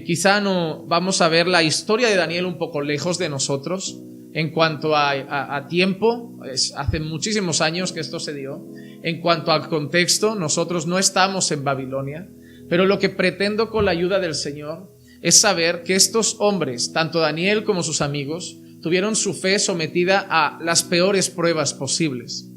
quizá no vamos a ver la historia de Daniel un poco lejos de nosotros en cuanto a tiempo. Hace muchísimos años que esto se dio. En cuanto al contexto, nosotros no estamos en Babilonia, pero lo que pretendo con la ayuda del Señor es saber que estos hombres, tanto Daniel como sus amigos, tuvieron su fe sometida a las peores pruebas posibles.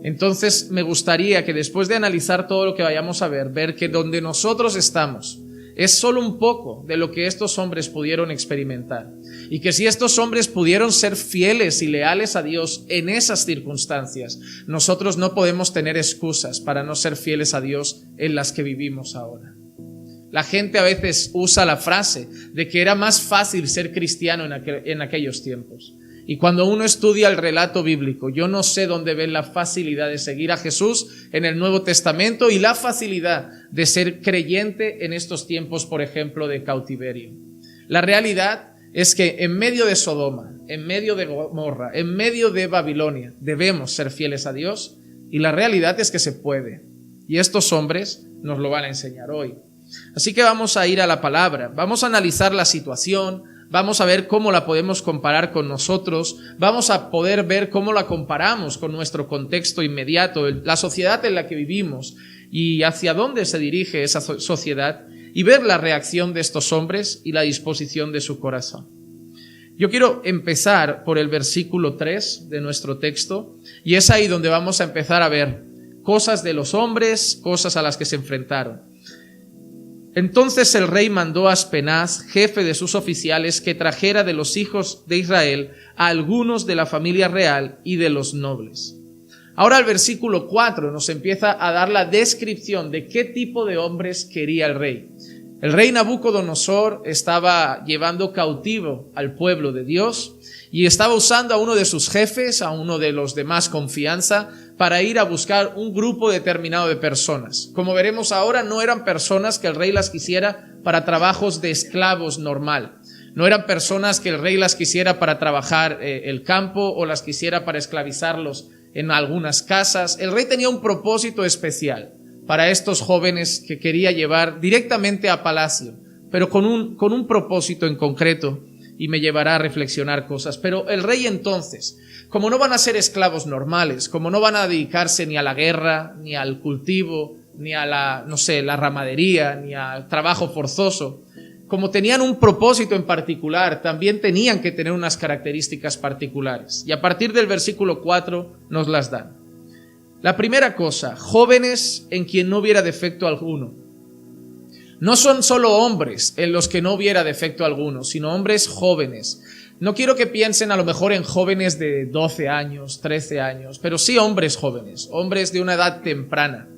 Entonces me gustaría que después de analizar todo lo que vayamos a ver que donde nosotros estamos es solo un poco de lo que estos hombres pudieron experimentar. Y que si estos hombres pudieron ser fieles y leales a Dios en esas circunstancias, nosotros no podemos tener excusas para no ser fieles a Dios en las que vivimos ahora. La gente a veces usa la frase de que era más fácil ser cristiano en aquellos tiempos. Y cuando uno estudia el relato bíblico, yo no sé dónde ven la facilidad de seguir a Jesús en el Nuevo Testamento y la facilidad de ser creyente en estos tiempos, por ejemplo, de cautiverio. La realidad es que en medio de Sodoma, en medio de Gomorra, en medio de Babilonia, debemos ser fieles a Dios, y la realidad es que se puede. Y estos hombres nos lo van a enseñar hoy. Así que vamos a ir a la palabra, vamos a analizar la situación, vamos a ver cómo la podemos comparar con nosotros, vamos a poder ver cómo la comparamos con nuestro contexto inmediato, la sociedad en la que vivimos y hacia dónde se dirige esa sociedad, y ver la reacción de estos hombres y la disposición de su corazón. Yo quiero empezar por el versículo 3 de nuestro texto, y es ahí donde vamos a empezar a ver cosas de los hombres, cosas a las que se enfrentaron. Entonces el rey mandó a Aspenaz, jefe de sus oficiales, que trajera de los hijos de Israel a algunos de la familia real y de los nobles. Ahora el versículo 4 nos empieza a dar la descripción de qué tipo de hombres quería el rey. El rey Nabucodonosor estaba llevando cautivo al pueblo de Dios y estaba usando a uno de sus jefes, a uno de los de más confianza, para ir a buscar un grupo determinado de personas. Como veremos ahora, no eran personas que el rey las quisiera para trabajos de esclavos normal. No eran personas que el rey las quisiera para trabajar el campo o las quisiera para esclavizarlos en algunas casas. El rey tenía un propósito especial para estos jóvenes que quería llevar directamente a palacio, pero con un propósito en concreto, y me llevará a reflexionar cosas. Pero el rey entonces, como no van a ser esclavos normales, como no van a dedicarse ni a la guerra, ni al cultivo, ni a la ramadería, ni al trabajo forzoso, como tenían un propósito en particular, también tenían que tener unas características particulares. Y a partir del versículo 4 nos las dan. La primera cosa, jóvenes en quien no hubiera defecto alguno. No son solo hombres en los que no hubiera defecto alguno, sino hombres jóvenes. No quiero que piensen a lo mejor en jóvenes de 12 años, 13 años, pero sí hombres jóvenes, hombres de una edad temprana.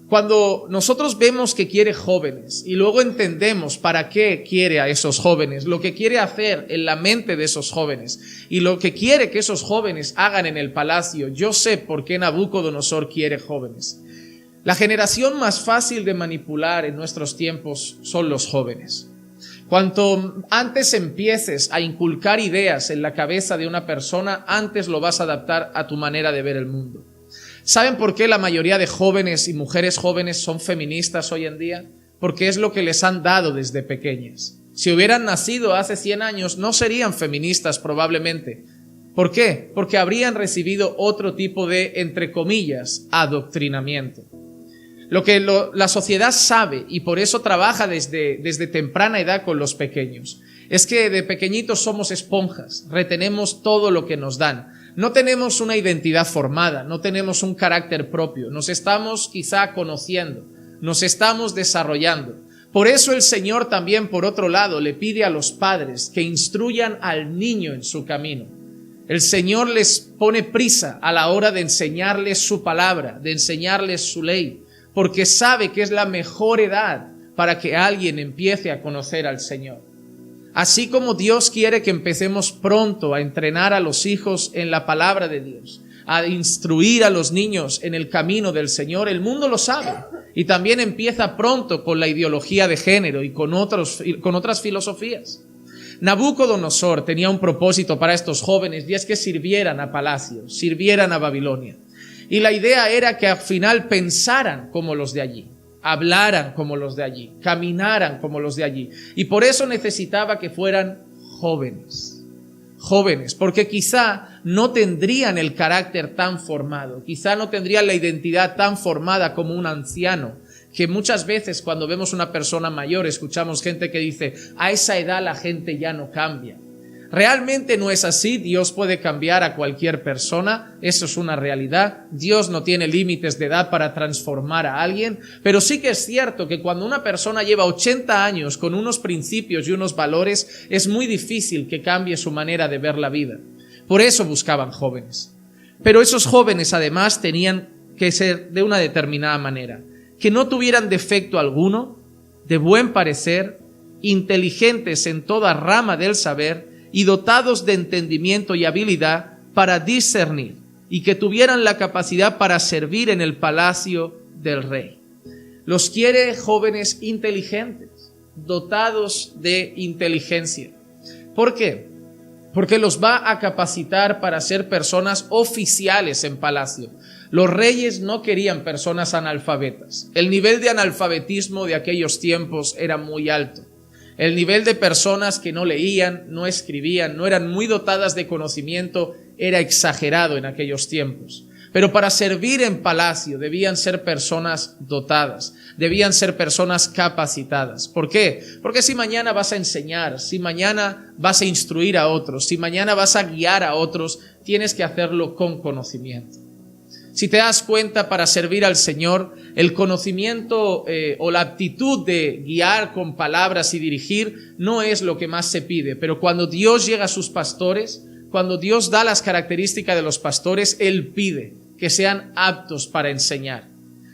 Cuando nosotros vemos que quiere jóvenes y luego entendemos para qué quiere a esos jóvenes, lo que quiere hacer en la mente de esos jóvenes y lo que quiere que esos jóvenes hagan en el palacio, yo sé por qué Nabucodonosor quiere jóvenes. La generación más fácil de manipular en nuestros tiempos son los jóvenes. Cuanto antes empieces a inculcar ideas en la cabeza de una persona, antes lo vas a adaptar a tu manera de ver el mundo. ¿Saben por qué la mayoría de jóvenes y mujeres jóvenes son feministas hoy en día? Porque es lo que les han dado desde pequeñas. Si hubieran nacido hace 100 años, no serían feministas probablemente. ¿Por qué? Porque habrían recibido otro tipo de, entre comillas, adoctrinamiento. Lo que la sociedad sabe, y por eso trabaja desde temprana edad con los pequeños, es que de pequeñitos somos esponjas, retenemos todo lo que nos dan. No tenemos una identidad formada, no tenemos un carácter propio, nos estamos quizá conociendo, nos estamos desarrollando. Por eso el Señor también, por otro lado, le pide a los padres que instruyan al niño en su camino. El Señor les pone prisa a la hora de enseñarles su palabra, de enseñarles su ley, porque sabe que es la mejor edad para que alguien empiece a conocer al Señor. Así como Dios quiere que empecemos pronto a entrenar a los hijos en la palabra de Dios, a instruir a los niños en el camino del Señor, el mundo lo sabe. Y también empieza pronto con la ideología de género y con otras filosofías. Nabucodonosor tenía un propósito para estos jóvenes, y es que sirvieran a palacio, sirvieran a Babilonia. Y la idea era que al final pensaran como los de allí. hablaran como los de allí, caminaran como los de allí. Y por eso necesitaba que fueran jóvenes, porque quizá no tendrían el carácter tan formado, quizá no tendrían la identidad tan formada como un anciano, que muchas veces cuando vemos una persona mayor escuchamos gente que dice, a esa edad la gente ya no cambia. Realmente no es así. Dios puede cambiar a cualquier persona, eso es una realidad. Dios no tiene límites de edad para transformar a alguien, pero sí que es cierto que cuando una persona lleva 80 años con unos principios y unos valores, es muy difícil que cambie su manera de ver la vida. Por eso buscaban jóvenes. Pero esos jóvenes además tenían que ser de una determinada manera, que no tuvieran defecto alguno, de buen parecer, inteligentes en toda rama del saber, y dotados de entendimiento y habilidad para discernir, y que tuvieran la capacidad para servir en el palacio del rey. Los quiere jóvenes inteligentes, dotados de inteligencia. ¿Por qué? Porque los va a capacitar para ser personas oficiales en palacio. Los reyes no querían personas analfabetas. El nivel de analfabetismo de aquellos tiempos era muy alto. El nivel de personas que no leían, no escribían, no eran muy dotadas de conocimiento era exagerado en aquellos tiempos. Pero para servir en palacio debían ser personas dotadas, debían ser personas capacitadas. ¿Por qué? Porque si mañana vas a enseñar, si mañana vas a instruir a otros, si mañana vas a guiar a otros, tienes que hacerlo con conocimiento. Si te das cuenta, para servir al Señor, el conocimiento o la aptitud de guiar con palabras y dirigir no es lo que más se pide. Pero cuando Dios llega a sus pastores, cuando Dios da las características de los pastores, Él pide que sean aptos para enseñar.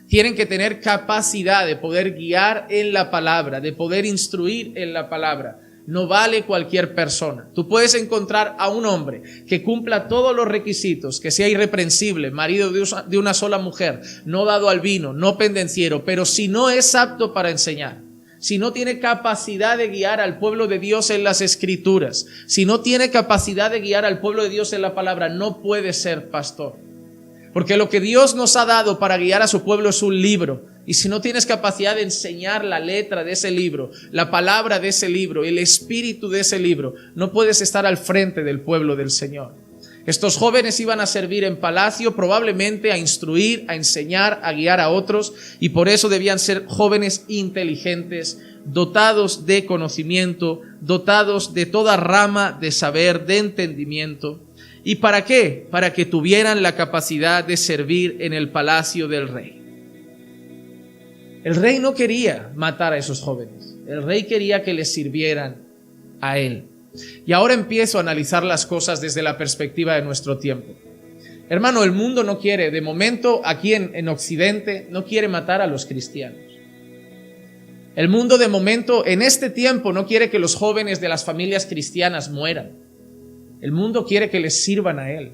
Tienen que tener capacidad de poder guiar en la palabra, de poder instruir en la palabra. No vale cualquier persona. Tú puedes encontrar a un hombre que cumpla todos los requisitos, que sea irreprensible, marido de una sola mujer, no dado al vino, no pendenciero, pero si no es apto para enseñar, si no tiene capacidad de guiar al pueblo de Dios en las Escrituras, si no tiene capacidad de guiar al pueblo de Dios en la palabra, no puede ser pastor. Porque lo que Dios nos ha dado para guiar a su pueblo es un libro. Y si no tienes capacidad de enseñar la letra de ese libro, la palabra de ese libro, el espíritu de ese libro, no puedes estar al frente del pueblo del Señor. Estos jóvenes iban a servir en palacio, probablemente a instruir, a enseñar, a guiar a otros, y por eso debían ser jóvenes inteligentes, dotados de conocimiento, dotados de toda rama de saber, de entendimiento. ¿Y para qué? Para que tuvieran la capacidad de servir en el palacio del rey. El rey no quería matar a esos jóvenes. El rey quería que les sirvieran a él. Y ahora empiezo a analizar las cosas desde la perspectiva de nuestro tiempo. Hermano, el mundo no quiere, de momento aquí en Occidente, no quiere matar a los cristianos. El mundo de momento, en este tiempo, no quiere que los jóvenes de las familias cristianas mueran. El mundo quiere que les sirvan a él.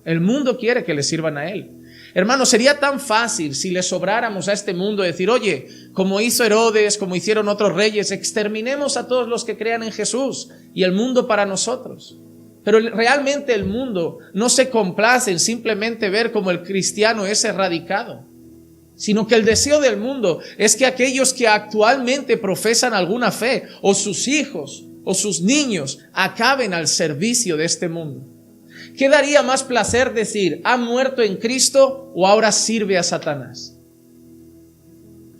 El mundo quiere que les sirvan a él. Hermano, sería tan fácil si le sobráramos a este mundo decir, oye, como hizo Herodes, como hicieron otros reyes, exterminemos a todos los que crean en Jesús y el mundo para nosotros. Pero realmente el mundo no se complace en simplemente ver cómo el cristiano es erradicado, sino que el deseo del mundo es que aquellos que actualmente profesan alguna fe, o sus hijos, o sus niños, acaben al servicio de este mundo. ¿Qué daría más placer decir, ha muerto en Cristo o ahora sirve a Satanás?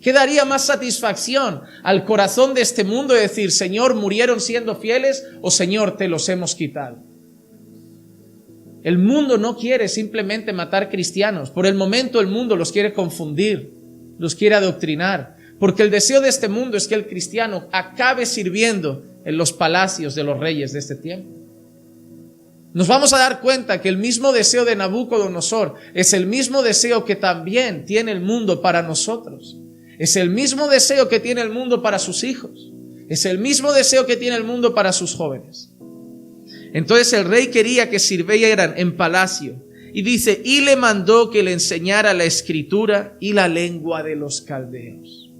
¿Qué daría más satisfacción al corazón de este mundo decir, Señor, murieron siendo fieles o Señor, te los hemos quitado? El mundo no quiere simplemente matar cristianos. Por el momento el mundo los quiere confundir, los quiere adoctrinar, porque el deseo de este mundo es que el cristiano acabe sirviendo en los palacios de los reyes de este tiempo. Nos vamos a dar cuenta que el mismo deseo de Nabucodonosor es el mismo deseo que también tiene el mundo para nosotros. Es el mismo deseo que tiene el mundo para sus hijos. Es el mismo deseo que tiene el mundo para sus jóvenes. Entonces el rey quería que sirvieran en palacio. Y dice, y le mandó que le enseñara la escritura y la lengua de los caldeos.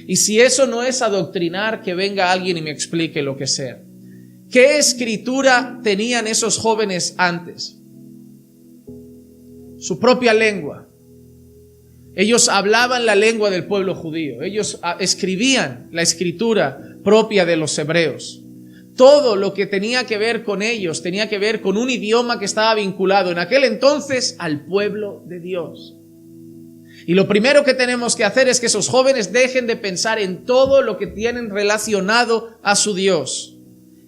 Y si eso no es adoctrinar, que venga alguien y me explique lo que sea. ¿Qué escritura tenían esos jóvenes antes? Su propia lengua. Ellos hablaban la lengua del pueblo judío. Ellos escribían la escritura propia de los hebreos. Todo lo que tenía que ver con ellos tenía que ver con un idioma que estaba vinculado en aquel entonces al pueblo de Dios. Y lo primero que tenemos que hacer es que esos jóvenes dejen de pensar en todo lo que tienen relacionado a su Dios.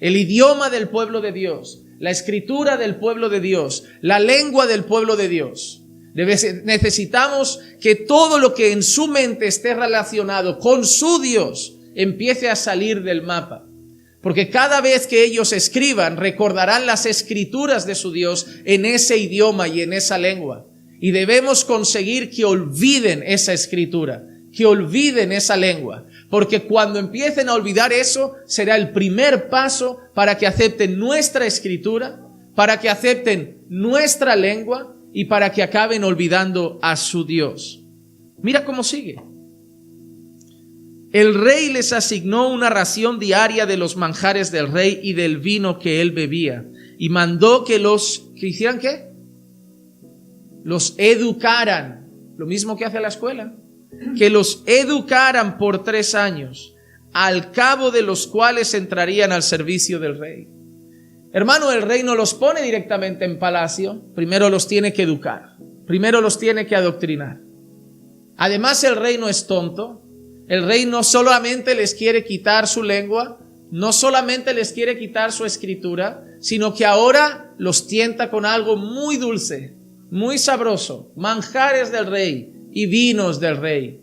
El idioma del pueblo de Dios, la escritura del pueblo de Dios, la lengua del pueblo de Dios. Necesitamos que todo lo que en su mente esté relacionado con su Dios empiece a salir del mapa. Porque cada vez que ellos escriban, recordarán las escrituras de su Dios en ese idioma y en esa lengua. Y debemos conseguir que olviden esa escritura, que olviden esa lengua. Porque cuando empiecen a olvidar eso, será el primer paso para que acepten nuestra escritura, para que acepten nuestra lengua y para que acaben olvidando a su Dios. Mira cómo sigue. El rey les asignó una ración diaria de los manjares del rey y del vino que él bebía. Y mandó que hicieran ¿qué? Los educaran. Lo mismo que hace la escuela. Que los educaran por 3 años, al cabo de los cuales entrarían al servicio del rey. Hermano, el rey no los pone directamente en palacio. Primero los tiene que educar. Primero los tiene que adoctrinar. Además, el rey no es tonto. El rey no solamente les quiere quitar su lengua, no solamente les quiere quitar su escritura, sino que ahora los tienta con algo muy dulce, muy sabroso, manjares del rey y vinos del rey.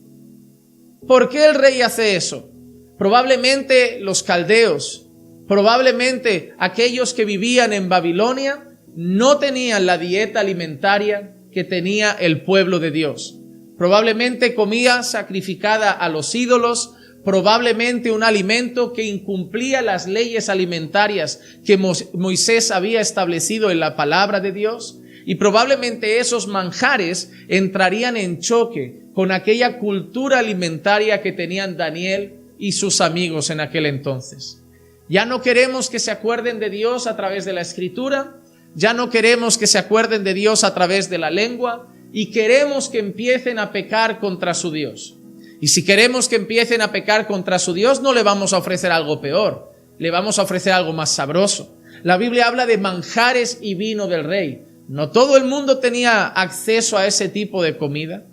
¿Por qué el rey hace eso? Probablemente los caldeos, probablemente aquellos que vivían en Babilonia no tenían la dieta alimentaria que tenía el pueblo de Dios. Probablemente comida sacrificada a los ídolos, probablemente un alimento que incumplía las leyes alimentarias que Moisés había establecido en la palabra de Dios, y probablemente esos manjares entrarían en choque con aquella cultura alimentaria que tenían Daniel y sus amigos en aquel entonces. Ya no queremos que se acuerden de Dios a través de la escritura, ya no queremos que se acuerden de Dios a través de la lengua, y queremos que empiecen a pecar contra su Dios. Y si queremos que empiecen a pecar contra su Dios, no le vamos a ofrecer algo peor, le vamos a ofrecer algo más sabroso. La Biblia habla de manjares y vino del rey. No todo el mundo tenía acceso a ese tipo de comida,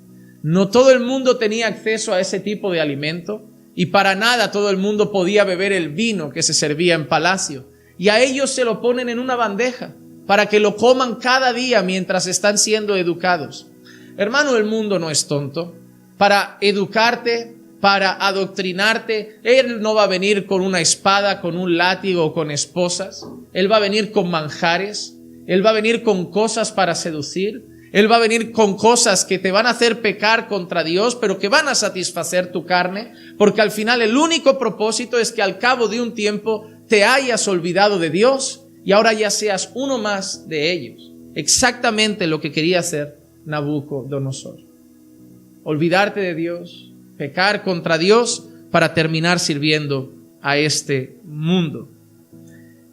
no todo el mundo tenía acceso a ese tipo de alimento, y para nada todo el mundo podía beber el vino que se servía en palacio. Y a ellos se lo ponen en una bandeja para que lo coman cada día mientras están siendo educados. Hermano, el mundo no es tonto. Para educarte, para adoctrinarte, Él no va a venir con una espada, con un látigo o con esposas. Él va a venir con manjares. Él va a venir con cosas para seducir. Él va a venir con cosas que te van a hacer pecar contra Dios, pero que van a satisfacer tu carne, porque al final el único propósito es que al cabo de un tiempo te hayas olvidado de Dios y ahora ya seas uno más de ellos. Exactamente lo que quería hacer Nabucodonosor. Olvidarte de Dios, pecar contra Dios para terminar sirviendo a este mundo.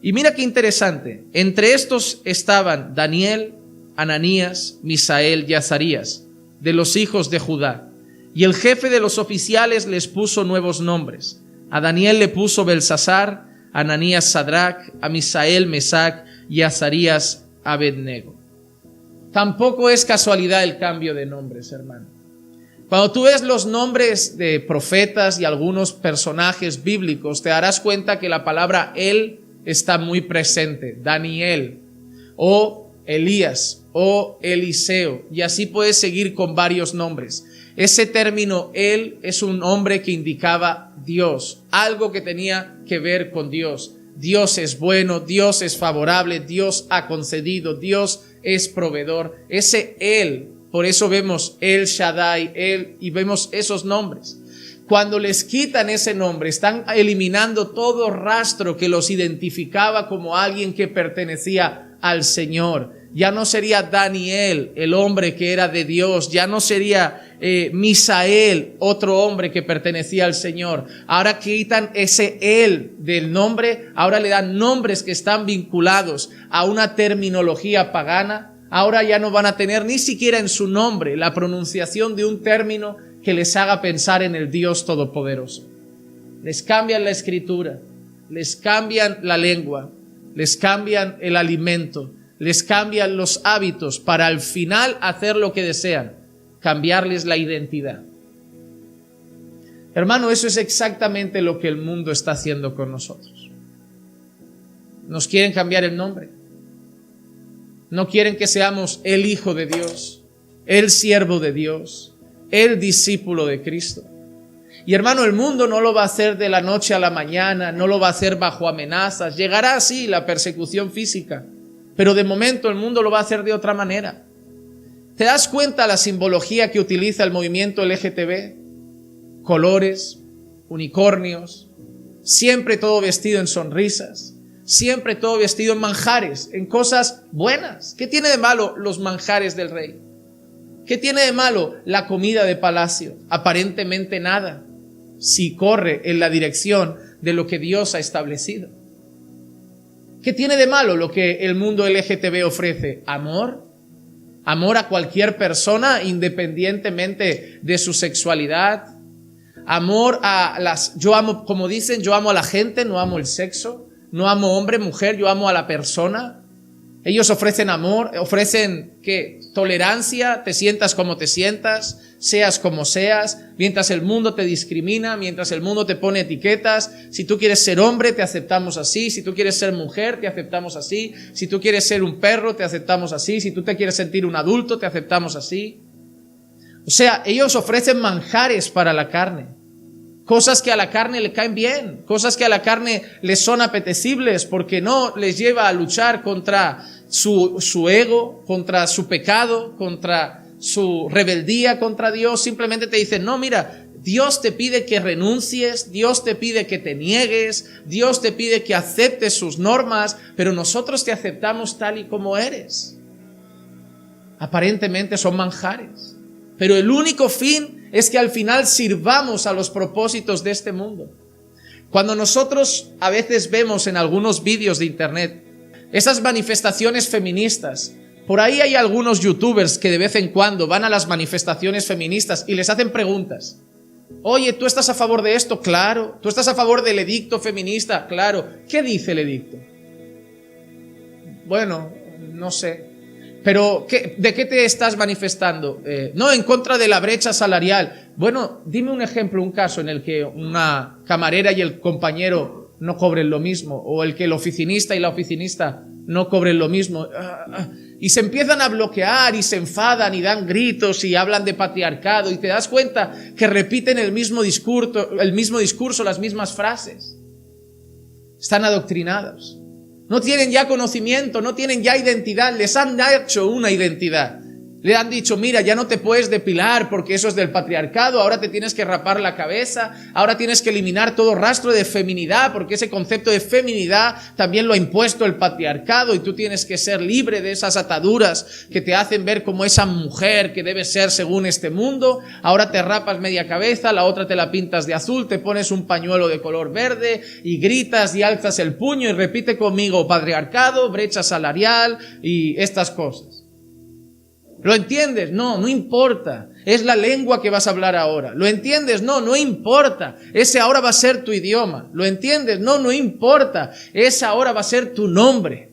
Y mira qué interesante. Entre estos estaban Daniel, Ananías, Misael y Azarías, de los hijos de Judá. Y el jefe de los oficiales les puso nuevos nombres. A Daniel le puso Belsasar, a Ananías Sadrach, a Misael Mesac y a Azarías Abednego. Tampoco es casualidad el cambio de nombres, hermano. Cuando tú ves los nombres de profetas y algunos personajes bíblicos, te darás cuenta que la palabra él está muy presente. Daniel, o Elías, o Eliseo, y así puedes seguir con varios nombres. Ese término él es un nombre que indicaba Dios, algo que tenía que ver con Dios. Dios es bueno, Dios es favorable, Dios ha concedido, Dios es proveedor. Ese él, por eso vemos El Shaddai, él, y vemos esos nombres. Cuando les quitan ese nombre, están eliminando todo rastro que los identificaba como alguien que pertenecía al Señor. Ya no sería Daniel, el hombre que era de Dios. Ya no sería Misael, otro hombre que pertenecía al Señor. Ahora quitan ese él del nombre. Ahora le dan nombres que están vinculados a una terminología pagana, ahora ya no van a tener ni siquiera en su nombre la pronunciación de un término que les haga pensar en el Dios Todopoderoso. Les cambian la escritura, les cambian la lengua, les cambian el alimento, les cambian los hábitos para al final hacer lo que desean, cambiarles la identidad. Hermano, eso es exactamente lo que el mundo está haciendo con nosotros. Nos quieren cambiar el nombre. No quieren que seamos el Hijo de Dios, el siervo de Dios, el discípulo de Cristo. Y hermano, el mundo no lo va a hacer de la noche a la mañana, no lo va a hacer bajo amenazas. Llegará así la persecución física, pero de momento el mundo lo va a hacer de otra manera. ¿Te das cuenta la simbología que utiliza el movimiento LGTB? Colores, unicornios, siempre todo vestido en sonrisas, siempre todo vestido en manjares, en cosas buenas. ¿Qué tiene de malo los manjares del rey? ¿Qué tiene de malo la comida de palacio? Aparentemente nada, si corre en la dirección de lo que Dios ha establecido. ¿Qué tiene de malo lo que el mundo LGTB ofrece? Amor. Amor a cualquier persona independientemente de su sexualidad. Amor a las... Yo amo, como dicen, yo amo a la gente, no amo el sexo. No amo hombre, mujer, yo amo a la persona. Ellos ofrecen amor, ofrecen ¿qué? Tolerancia, te sientas como te sientas, seas como seas, mientras el mundo te discrimina, mientras el mundo te pone etiquetas. Si tú quieres ser hombre, te aceptamos así. Si tú quieres ser mujer, te aceptamos así. Si tú quieres ser un perro, te aceptamos así. Si tú te quieres sentir un adulto, te aceptamos así. O sea, ellos ofrecen manjares para la carne. Cosas que a la carne le caen bien, cosas que a la carne les son apetecibles porque no les lleva a luchar contra su ego, contra su pecado, contra su rebeldía contra Dios. Simplemente te dicen, no, mira, Dios te pide que renuncies, Dios te pide que te niegues, Dios te pide que aceptes sus normas, pero nosotros te aceptamos tal y como eres. Aparentemente son manjares, pero el único fin es que al final sirvamos a los propósitos de este mundo. Cuando nosotros a veces vemos en algunos vídeos de internet esas manifestaciones feministas, por ahí hay algunos youtubers que de vez en cuando van a las manifestaciones feministas y les hacen preguntas. Oye, ¿tú estás a favor de esto? Claro. ¿Tú estás a favor del edicto feminista? Claro. ¿Qué dice el edicto? Bueno, no sé. Pero, ¿de qué te estás manifestando? No, en contra de la brecha salarial. Bueno, dime un ejemplo, un caso en el que una camarera y el compañero no cobren lo mismo, o el que el oficinista y la oficinista no cobren lo mismo. Y se empiezan a bloquear y se enfadan y dan gritos y hablan de patriarcado y te das cuenta que repiten el mismo discurso, las mismas frases. Están adoctrinados. No tienen ya conocimiento, no tienen ya identidad, les han hecho una identidad. Le han dicho, mira, ya no te puedes depilar porque eso es del patriarcado, ahora te tienes que rapar la cabeza, ahora tienes que eliminar todo rastro de feminidad porque ese concepto de feminidad también lo ha impuesto el patriarcado y tú tienes que ser libre de esas ataduras que te hacen ver como esa mujer que debe ser según este mundo. Ahora te rapas media cabeza, la otra te la pintas de azul, te pones un pañuelo de color verde y gritas y alzas el puño y repite conmigo patriarcado, brecha salarial y estas cosas. ¿Lo entiendes? No, no importa. Es la lengua que vas a hablar ahora. ¿Lo entiendes? No, no importa. Ese ahora va a ser tu idioma. ¿Lo entiendes? No, no importa. Ese ahora va a ser tu nombre.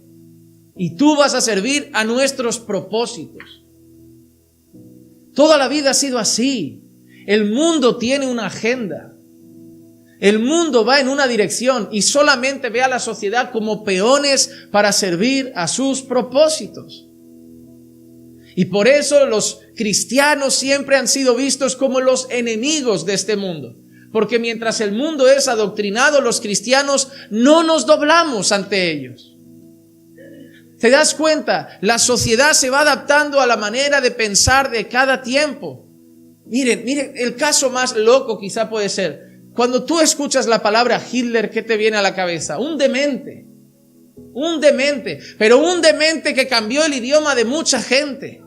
Y tú vas a servir a nuestros propósitos. Toda la vida ha sido así. El mundo tiene una agenda. El mundo va en una dirección y solamente ve a la sociedad como peones para servir a sus propósitos. Y por eso los cristianos siempre han sido vistos como los enemigos de este mundo. Porque mientras el mundo es adoctrinado, los cristianos no nos doblamos ante ellos. ¿Te das cuenta? La sociedad se va adaptando a la manera de pensar de cada tiempo. Miren, el caso más loco quizá puede ser, cuando tú escuchas la palabra Hitler, ¿qué te viene a la cabeza? Un demente, pero un demente que cambió el idioma de mucha gente,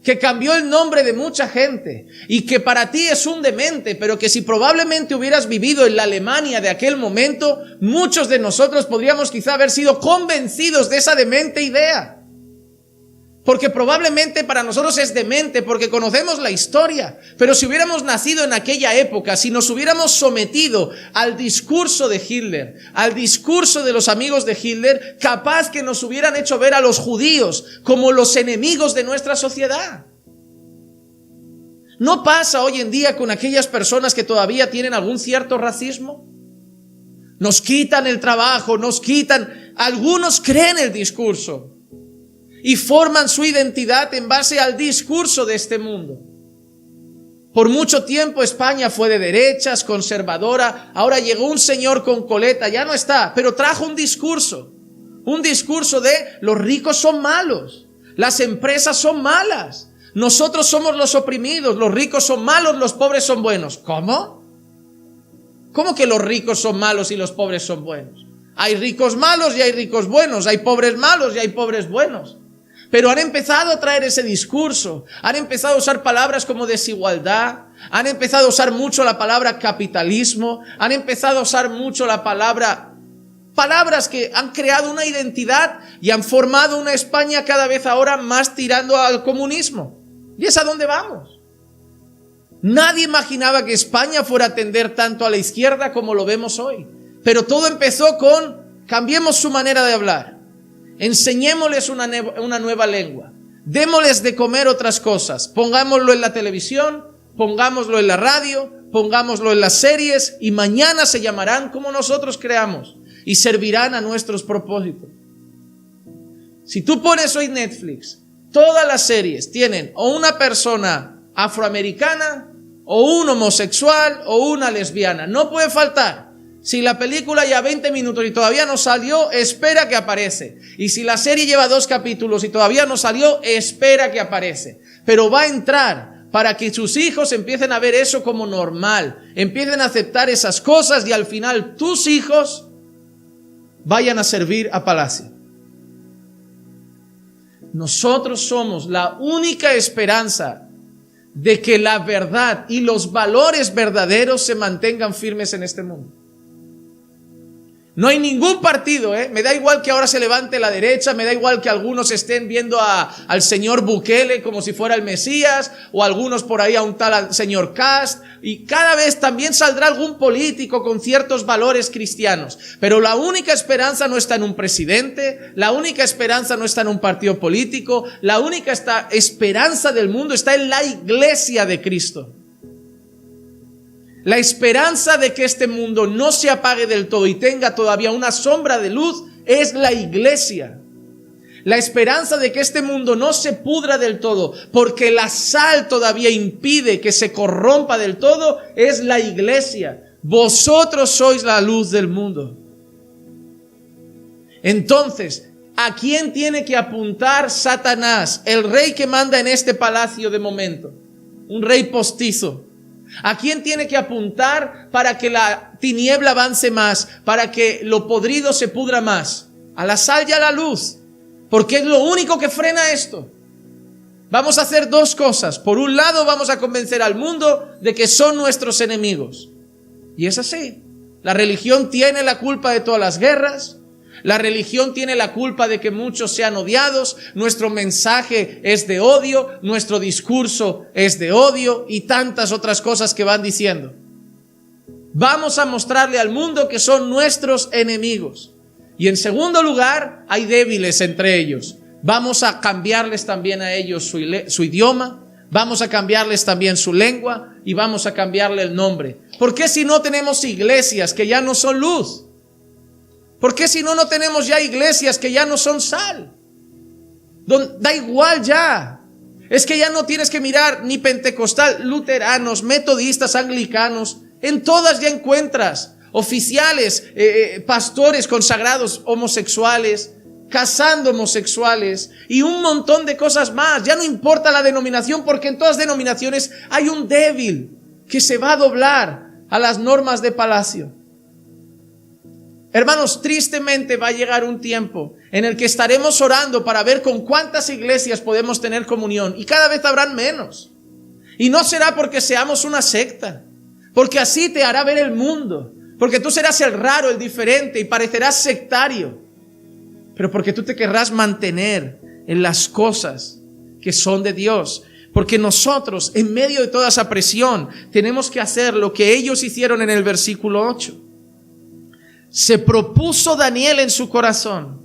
que cambió el nombre de mucha gente y que para ti es un demente, pero que si probablemente hubieras vivido en la Alemania de aquel momento, muchos de nosotros podríamos quizá haber sido convencidos de esa demente idea. Porque probablemente para nosotros es demente, porque conocemos la historia. Pero si hubiéramos nacido en aquella época, si nos hubiéramos sometido al discurso de Hitler, al discurso de los amigos de Hitler, capaz que nos hubieran hecho ver a los judíos como los enemigos de nuestra sociedad. ¿No pasa hoy en día con aquellas personas que todavía tienen algún cierto racismo? Nos quitan el trabajo, algunos creen el discurso y forman su identidad en base al discurso de este mundo. Por mucho tiempo España fue de derechas, conservadora. Ahora llegó un señor con coleta, ya no está, pero trajo un discurso de los ricos son malos, las empresas son malas, nosotros somos los oprimidos, los ricos son malos, los pobres son buenos. ¿Cómo? ¿Cómo que los ricos son malos y los pobres son buenos? Hay ricos malos y hay ricos buenos, hay pobres malos y hay pobres buenos. Pero han empezado a traer ese discurso, han empezado a usar palabras como desigualdad, han empezado a usar mucho la palabra capitalismo, han empezado a usar mucho palabras que han creado una identidad y han formado una España cada vez ahora más tirando al comunismo. ¿Y es a dónde vamos? Nadie imaginaba que España fuera a tender tanto a la izquierda como lo vemos hoy. Pero todo empezó con cambiemos su manera de hablar. Enseñémosles una nueva lengua. Démosles de comer otras cosas. Pongámoslo en la televisión, pongámoslo en la radio, pongámoslo en las series y mañana se llamarán como nosotros creamos y servirán a nuestros propósitos. Si tú pones hoy Netflix, todas las series tienen o una persona afroamericana o un homosexual o una lesbiana. No puede faltar. Si la película lleva 20 minutos y todavía no salió, espera que aparece. Y si la serie lleva 2 capítulos y todavía no salió, espera que aparece. Pero va a entrar para que sus hijos empiecen a ver eso como normal, empiecen a aceptar esas cosas y al final tus hijos vayan a servir a Palacio. Nosotros somos la única esperanza de que la verdad y los valores verdaderos se mantengan firmes en este mundo. No hay ningún partido, me da igual que ahora se levante la derecha, me da igual que algunos estén viendo al señor Bukele como si fuera el Mesías, o algunos por ahí a un tal señor Kast, y cada vez también saldrá algún político con ciertos valores cristianos. Pero la única esperanza no está en un presidente, la única esperanza no está en un partido político, la única esperanza del mundo está en la iglesia de Cristo. La esperanza de que este mundo no se apague del todo y tenga todavía una sombra de luz es la iglesia. La esperanza de que este mundo no se pudra del todo porque la sal todavía impide que se corrompa del todo es la iglesia. Vosotros sois la luz del mundo. Entonces, ¿a quién tiene que apuntar Satanás, el rey que manda en este palacio de momento? Un rey postizo. ¿A quién tiene que apuntar para que la tiniebla avance más, para que lo podrido se pudra más? A la sal y a la luz, porque es lo único que frena esto. Vamos a hacer 2 cosas. Por un lado, vamos a convencer al mundo de que son nuestros enemigos. Y es así. La religión tiene la culpa de todas las guerras. La religión tiene la culpa de que muchos sean odiados, nuestro mensaje es de odio, nuestro discurso es de odio y tantas otras cosas que van diciendo. Vamos a mostrarle al mundo que son nuestros enemigos. Y en segundo lugar, hay débiles entre ellos. Vamos a cambiarles también a ellos su idioma, vamos a cambiarles también su lengua y vamos a cambiarle el nombre. ¿Por qué si no tenemos iglesias que ya no son luz? ¿Por qué si no tenemos ya iglesias que ya no son sal? Da igual ya. Es que ya no tienes que mirar ni pentecostal, luteranos, metodistas, anglicanos. En todas ya encuentras oficiales, pastores consagrados homosexuales, casando homosexuales y un montón de cosas más. Ya no importa la denominación porque en todas denominaciones hay un débil que se va a doblar a las normas de Palacio. Hermanos, tristemente va a llegar un tiempo en el que estaremos orando para ver con cuántas iglesias podemos tener comunión y cada vez habrán menos. Y no será porque seamos una secta, porque así te hará ver el mundo, porque tú serás el raro, el diferente y parecerás sectario, pero porque tú te querrás mantener en las cosas que son de Dios. Porque nosotros, en medio de toda esa presión, tenemos que hacer lo que ellos hicieron en el versículo 8. Se propuso Daniel en su corazón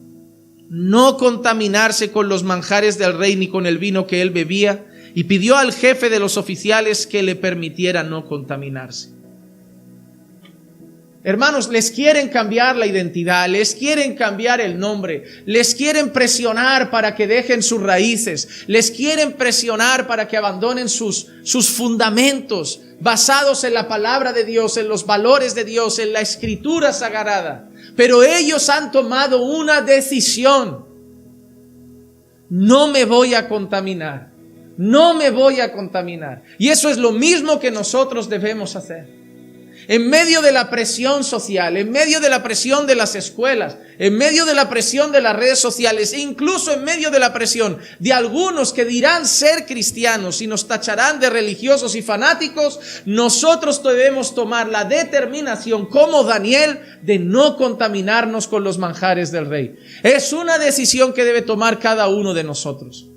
no contaminarse con los manjares del rey ni con el vino que él bebía, y pidió al jefe de los oficiales que le permitiera no contaminarse. Hermanos, les quieren cambiar la identidad, les quieren cambiar el nombre, les quieren presionar para que dejen sus raíces, les quieren presionar para que abandonen sus fundamentos basados en la palabra de Dios, en los valores de Dios, en la escritura sagrada. Pero ellos han tomado una decisión: no me voy a contaminar, no me voy a contaminar. Y eso es lo mismo que nosotros debemos hacer. En medio de la presión social, en medio de la presión de las escuelas, en medio de la presión de las redes sociales, e incluso en medio de la presión de algunos que dirán ser cristianos y nos tacharán de religiosos y fanáticos, nosotros debemos tomar la determinación, como Daniel, de no contaminarnos con los manjares del rey. Es una decisión que debe tomar cada uno de nosotros.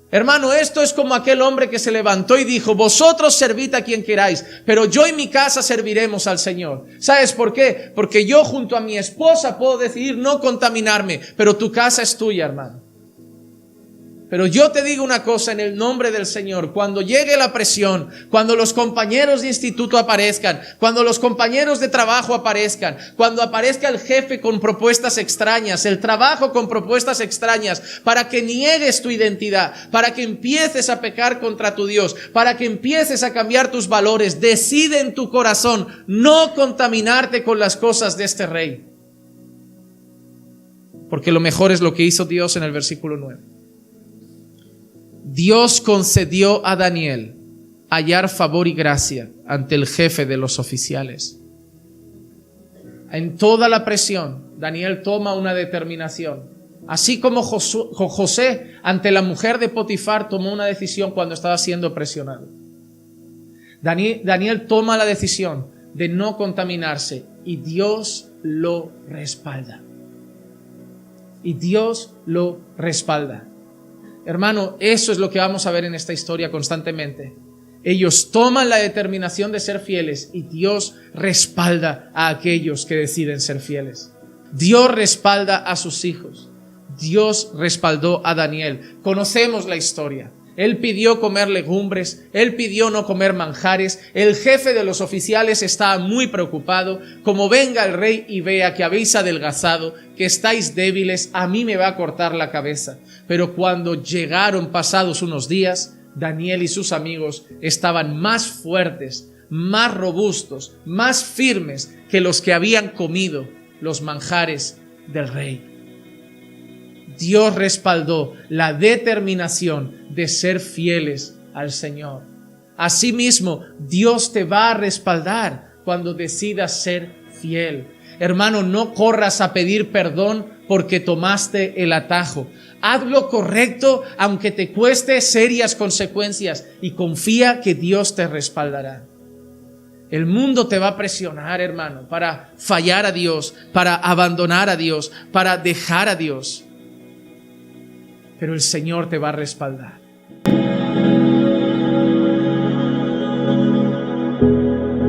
Hermano, esto es como aquel hombre que se levantó y dijo: vosotros servid a quien queráis, pero yo y mi casa serviremos al Señor. ¿Sabes por qué? Porque yo junto a mi esposa puedo decidir no contaminarme, pero tu casa es tuya, hermano. Pero yo te digo una cosa en el nombre del Señor: cuando llegue la presión, cuando los compañeros de instituto aparezcan, cuando los compañeros de trabajo aparezcan, cuando aparezca el jefe con propuestas extrañas, el trabajo con propuestas extrañas, para que niegues tu identidad, para que empieces a pecar contra tu Dios, para que empieces a cambiar tus valores, decide en tu corazón no contaminarte con las cosas de este rey. Porque lo mejor es lo que hizo Dios en el versículo 9. Dios concedió a Daniel hallar favor y gracia ante el jefe de los oficiales. En toda la presión, Daniel toma una determinación. Así como José ante la mujer de Potifar tomó una decisión cuando estaba siendo presionado. Daniel toma la decisión de no contaminarse y Dios lo respalda. Y Dios lo respalda. Hermano, eso es lo que vamos a ver en esta historia constantemente. Ellos toman la determinación de ser fieles y Dios respalda a aquellos que deciden ser fieles. Dios respalda a sus hijos. Dios respaldó a Daniel. Conocemos la historia. Él pidió comer legumbres, él pidió no comer manjares. El jefe de los oficiales estaba muy preocupado. Como venga el rey y vea que habéis adelgazado, que estáis débiles, a mí me va a cortar la cabeza. Pero cuando llegaron pasados unos días, Daniel y sus amigos estaban más fuertes, más robustos, más firmes que los que habían comido los manjares del rey. Dios respaldó la determinación de ser fieles al Señor. Asimismo, Dios te va a respaldar cuando decidas ser fiel. Hermano, no corras a pedir perdón porque tomaste el atajo. Haz lo correcto aunque te cueste serias consecuencias y confía que Dios te respaldará. El mundo te va a presionar, hermano, para fallar a Dios, para abandonar a Dios, para dejar a Dios. Pero el Señor te va a respaldar.